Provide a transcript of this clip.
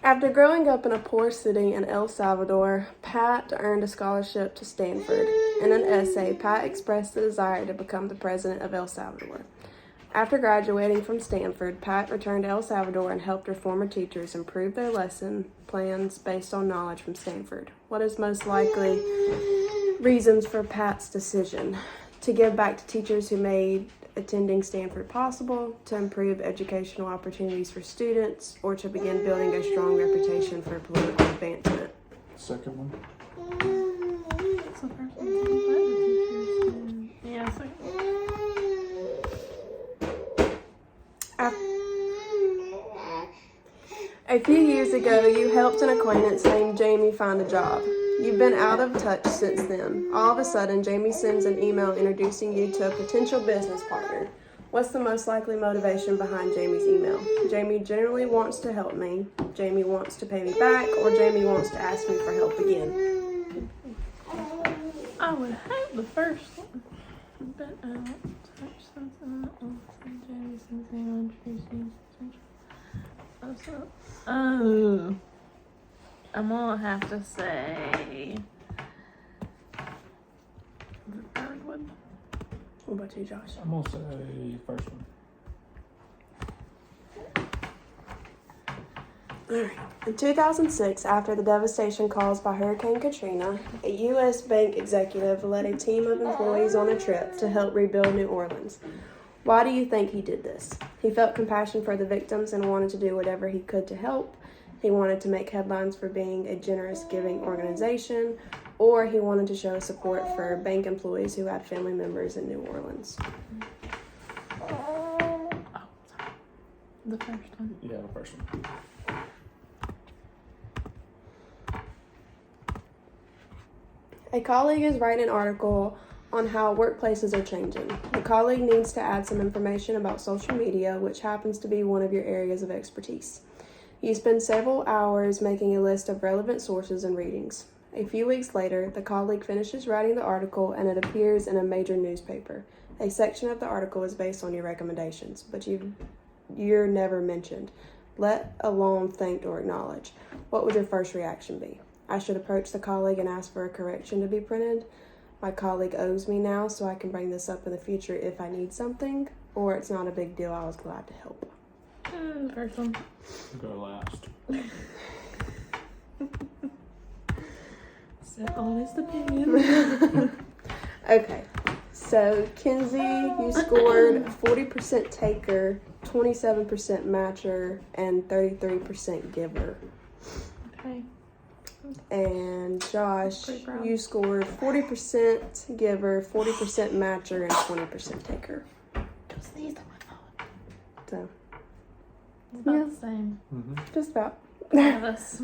After growing up in a poor city in El Salvador, Pat earned a scholarship to Stanford. In an essay, Pat expressed the desire to become the president of El Salvador. After graduating from Stanford, Pat returned to El Salvador and helped her former teachers improve their lesson plans based on knowledge from Stanford. What is most likely reasons for Pat's decision? To give back to teachers who made attending Stanford possible, to improve educational opportunities for students, or to begin building a strong reputation for political advancement. Second one. So first one, the teachers. Yeah, second. A few years ago, you helped an acquaintance named Jamie find a job. You've been out of touch since then. All of a sudden, Jamie sends an email introducing you to a potential business partner. What's the most likely motivation behind Jamie's email? Jamie generally wants to help me, Jamie wants to pay me back, or Jamie wants to ask me for help again? I would hope the first one. But touch something on Jamie since they introducing potential. Oh, I'm gonna have to say the third one. What about you, Josh? I'm gonna say first one. Alright. In 2006, after the devastation caused by Hurricane Katrina, a U.S. bank executive led a team of employees on a trip to help rebuild New Orleans. Why do you think he did this? He felt compassion for the victims and wanted to do whatever he could to help. He wanted to make headlines for being a generous, giving organization, or he wanted to show support for bank employees who had family members in New Orleans. Oh, sorry. The first one. Yeah, the first one. A colleague is writing an article on how workplaces are changing. The colleague needs to add some information about social media, which happens to be one of your areas of expertise. You spend several hours making a list of relevant sources and readings. A few weeks later, the colleague finishes writing the article and it appears in a major newspaper. A section of the article is based on your recommendations, but you're never mentioned, let alone thanked or acknowledged. What would your first reaction be? I should approach the colleague and ask for a correction to be printed. My colleague owes me now, so I can bring this up in the future if I need something, or it's not a big deal, I was glad to help. The first one. Go last. So honest opinion. Okay, so Kinsey, you scored 40% taker, 27% matcher, and 33% giver. Okay. And Josh, Pretty proud. you scored 40% giver, 40% matcher, and 20% taker. Don't sneeze on my phone. So, It's about Yeah. the same. Mm-hmm. just about. Of us.